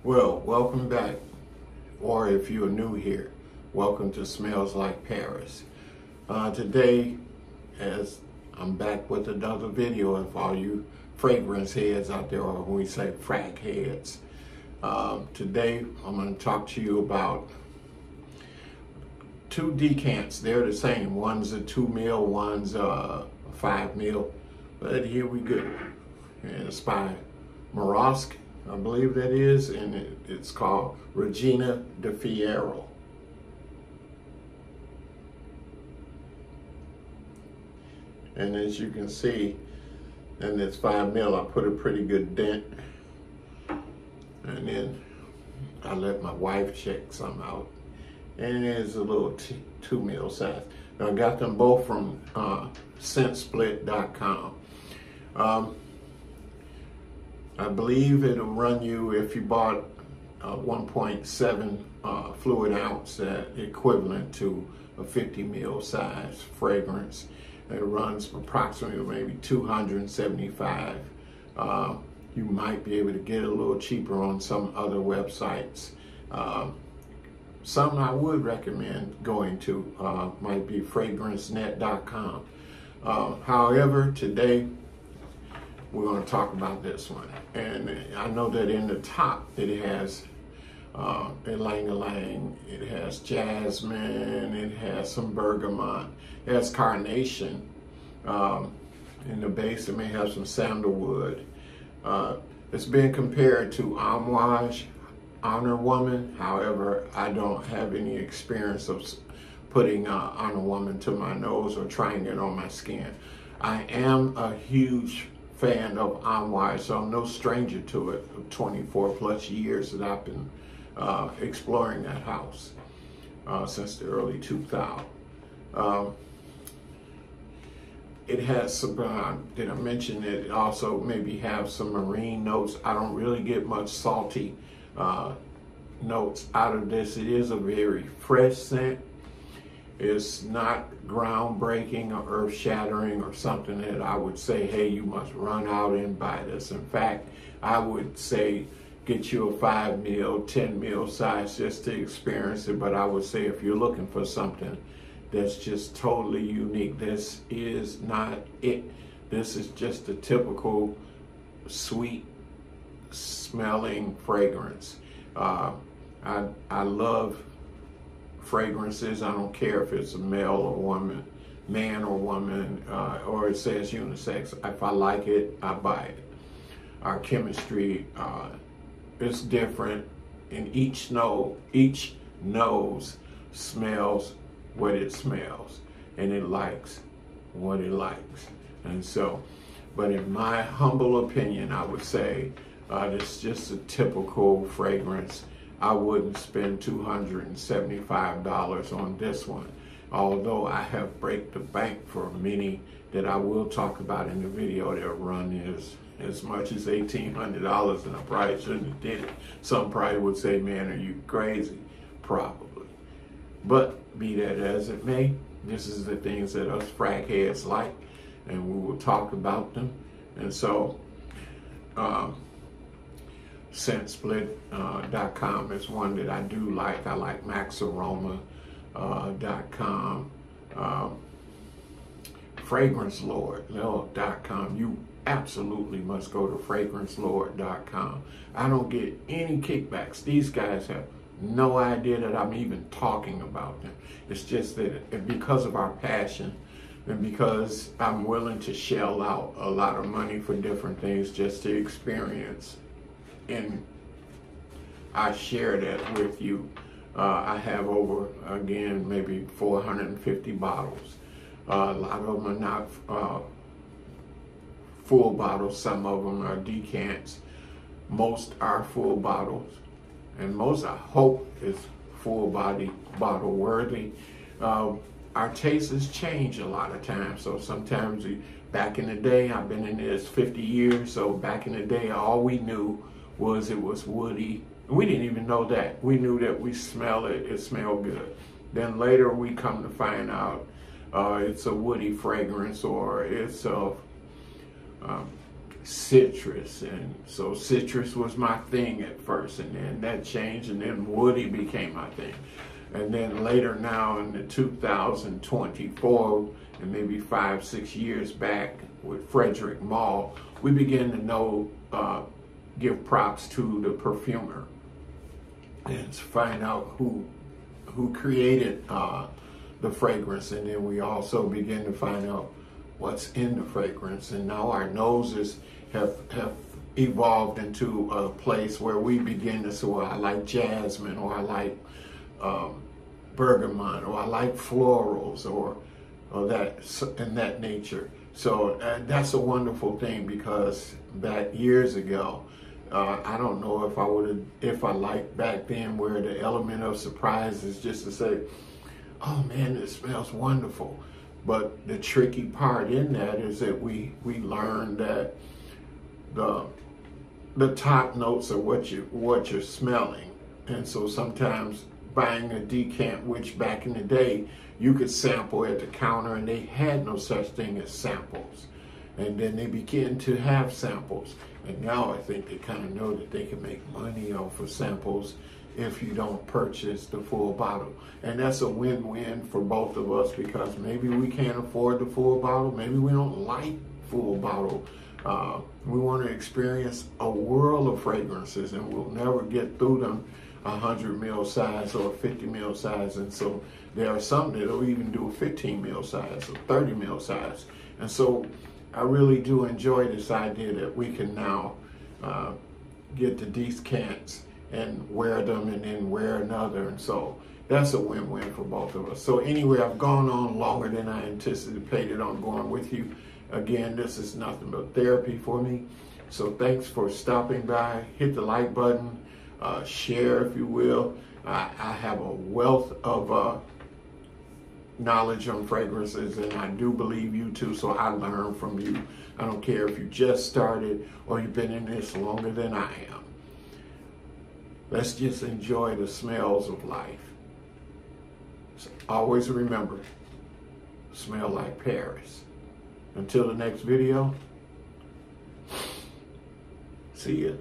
Well, welcome back, or if you're new here, welcome to Smells Like Paris. Today, as I'm back with another video of all you fragrance heads out there, or when we say frag heads. Today, I'm going to talk to you about two decants. They're the same. One's a 2 mil, one's a 5 mil. But here we go. And it's by Moresque, I believe that is, and it's called Regina di Fiori. And as you can see, in this 5 mil, I put a pretty good dent. And then I let my wife check some out. And it is a little 2 mil size. Now, I got them both from scentsplit.com. I believe it'll run you, if you bought 1.7 fluid ounce, equivalent to a 50 mil size fragrance. It runs approximately maybe $275. You might be able to get a little cheaper on some other websites. Some I would recommend going to might be fragrancenet.com. However, today we're going to talk about this one. And I know that in the top it has ylang-ylang, it has jasmine, it has some bergamot, it has carnation. In the base it may have some sandalwood. It's been compared to Amouage, Honor Woman. However, I don't have any experience of putting Honor Woman to my nose or trying it on my skin. I am a huge fan of Amouage, so I'm no stranger to it. 24 plus years that I've been exploring that house since the early 2000s. It has some, did I mention it also maybe have some marine notes? I don't really get much salty notes out of this. It is a very fresh scent. It's not groundbreaking or earth-shattering or something that I would say, hey, you must run out and buy this. In fact, I would say get you a 5 mil, 10 mil size just to experience it. But I would say if you're looking for something that's just totally unique, this is not it. This is just a typical sweet smelling fragrance. I love fragrances. I don't care if it's a male or woman, man or woman, or it says unisex. If I like it, I buy it. Our chemistry is different, and each nose smells what it smells, and it likes what it likes. And so, but in my humble opinion, I would say it's just a typical fragrance. I wouldn't spend $275 on this one, although I have break the bank for many that I will talk about in the video that run is as much as $1,800, and I probably shouldn't have did it. Some probably would say, man, are you crazy? Probably. But be that as it may, this is the things that us frag heads like, and we will talk about them. And so, scentsplit.com is one that I do like. I like maxaroma.com, fragrancelord.com. You absolutely must go to fragrancelord.com. I don't get any kickbacks. These guys have no idea that I'm even talking about them. It's just that because of our passion and because I'm willing to shell out a lot of money for different things just to experience, and I share that with you. I have over, again, maybe 450 bottles. A lot of them are not full bottles. Some of them are decants. Most are full bottles, and most, I hope, is full body bottle worthy. Our tastes change a lot of times. So sometimes, back in the day, I've been in this 50 years. So back in the day, all we knew was it was woody. We didn't even know that. We knew that we smell it, it smelled good. Then later we come to find out it's a woody fragrance, or it's a citrus, and so citrus was my thing at first, and then that changed, and then woody became my thing. And then later now in the 2024, and maybe 5-6 years back with Frederick Mall, we began to give props to the perfumer and to find out who created the fragrance. And then we also begin to find out what's in the fragrance. And now our noses have evolved into a place where we begin to say, well, I like jasmine, or I like bergamot, or I like florals, or that in that nature. So that's a wonderful thing, because back years ago, I don't know if I liked back then where the element of surprise is just to say, oh man, it smells wonderful. But the tricky part in that is that we learned that the top notes are what you're smelling. And so sometimes buying a decant, which back in the day you could sample at the counter, and they had no such thing as samples. And then they began to have samples. And now I think they kind of know that they can make money off of samples if you don't purchase the full bottle. And that's a win-win for both of us, because maybe we can't afford the full bottle. Maybe we don't like full bottle. We want to experience a world of fragrances, and we'll never get through them 100 ml size or 50 ml size. And so there are some that'll even do a 15 ml size or 30 ml size. And so I really do enjoy this idea that we can now get the decants and wear them and then wear another. And so that's a win-win for both of us. So anyway, I've gone on longer than I anticipated on going with you. Again, this is nothing but therapy for me. So thanks for stopping by. Hit the like button, share if you will. I have a wealth of knowledge on fragrances, and I do believe you too, so I learn from you. I don't care if you just started or you've been in this longer than I am. Let's just enjoy the smells of life. So always remember, smell like Paris. Until the next video, see ya.